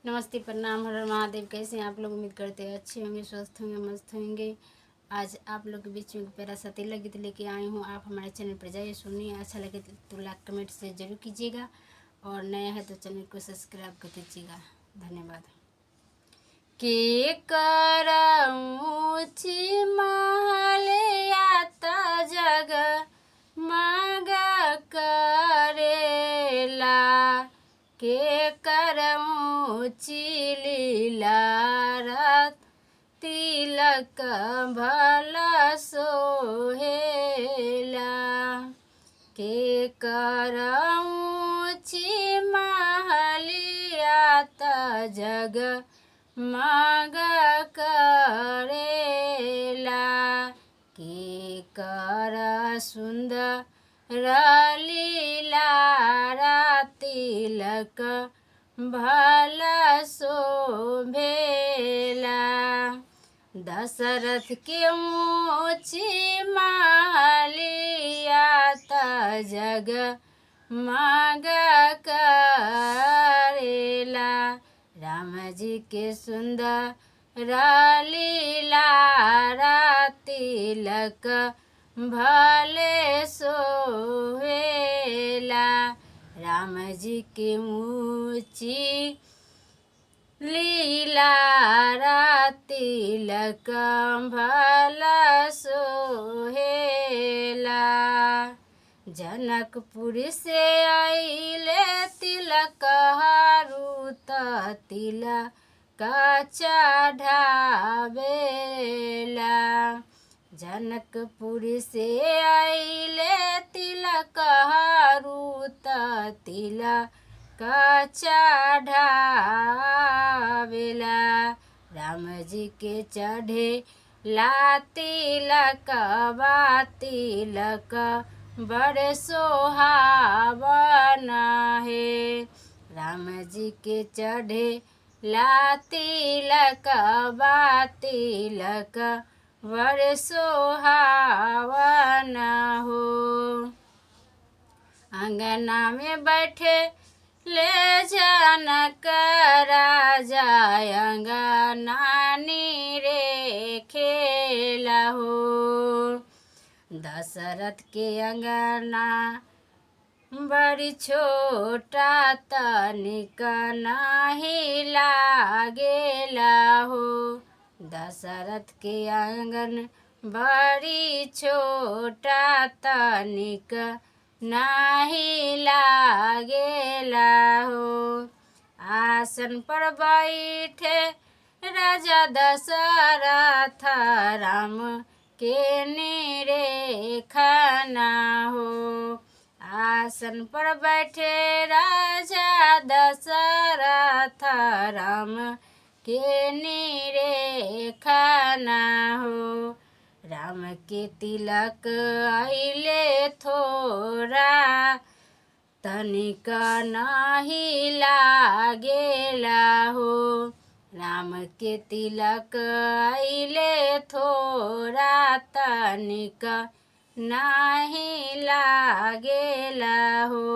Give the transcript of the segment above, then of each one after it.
नमस्ते, प्रणाम, हर हर महादेव। कैसे हैं आप लोग? उम्मीद करते हैं अच्छे होंगे, स्वस्थ होंगे, मस्त होंगे। आज आप लोग के बीच में एक प्यारा सा तेलक गीत लेके आई हूँ। आप हमारे चैनल पर जाइए, सुनिए। अच्छा लगे तो लाइक कमेंट से जरूर कीजिएगा, और नया है तो चैनल को सब्सक्राइब कर दीजिएगा। धन्यवाद। के कर ऊँची महल आता जग मग करेला, के कर ऊँची लीला तिलक भला सोहेला, के कर ऊँची महलिया त जग मग करेला, के कर सुंदर लीला तिलक भला शोभेला। दशरथ के ऊँची महलिया त जग मग करेला, राम जी के सुंदर लीला तिलक भले सोहेला, राम जी के ऊँची लीला तिलक भला सोहेला। जनकपुर से आइले तिलक हरू त तिलक चढ़ावेला, जनकपुर से आइले तिलक हरू त तिलक चढ़ावेला, राम जी के चढ़े ला तिलक बा तिलक बड़े सोहावना है, राम जी के चढ़े ला तिलक बा तिलक बड़े सोहावना हो। अंगना में बैठे ले जनक राजा, अंगना नीरे खेला हो। दशरथ के अंगना बड़ी छोटा तनिक नाही लागेला हो, दशरथ के आंगन बड़ी छोटा तनिक नाही लागेला हो। आसन पर बैठे राजा दशरथ, राम के नीरे खाना हो। आसन पर बैठे राजा दशरथ, राम के नीरे खाना हो। राम के तिलक आइले थोड़ा तनिक नाही लागेला हो, राम के तिलक आइले थोड़ा तनिक नाही लागेला हो।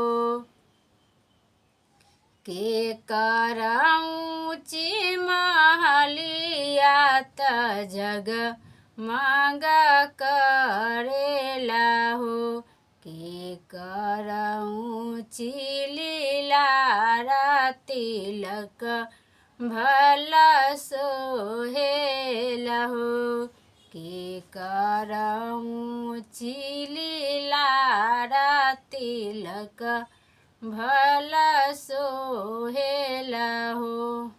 के कर ऊँची महलिया त जग मग करेला हो, के कर ऊँची लीला तिलक भला सोहेला हो, के कर ऊँची लीला तिलक भला सोहेला हो।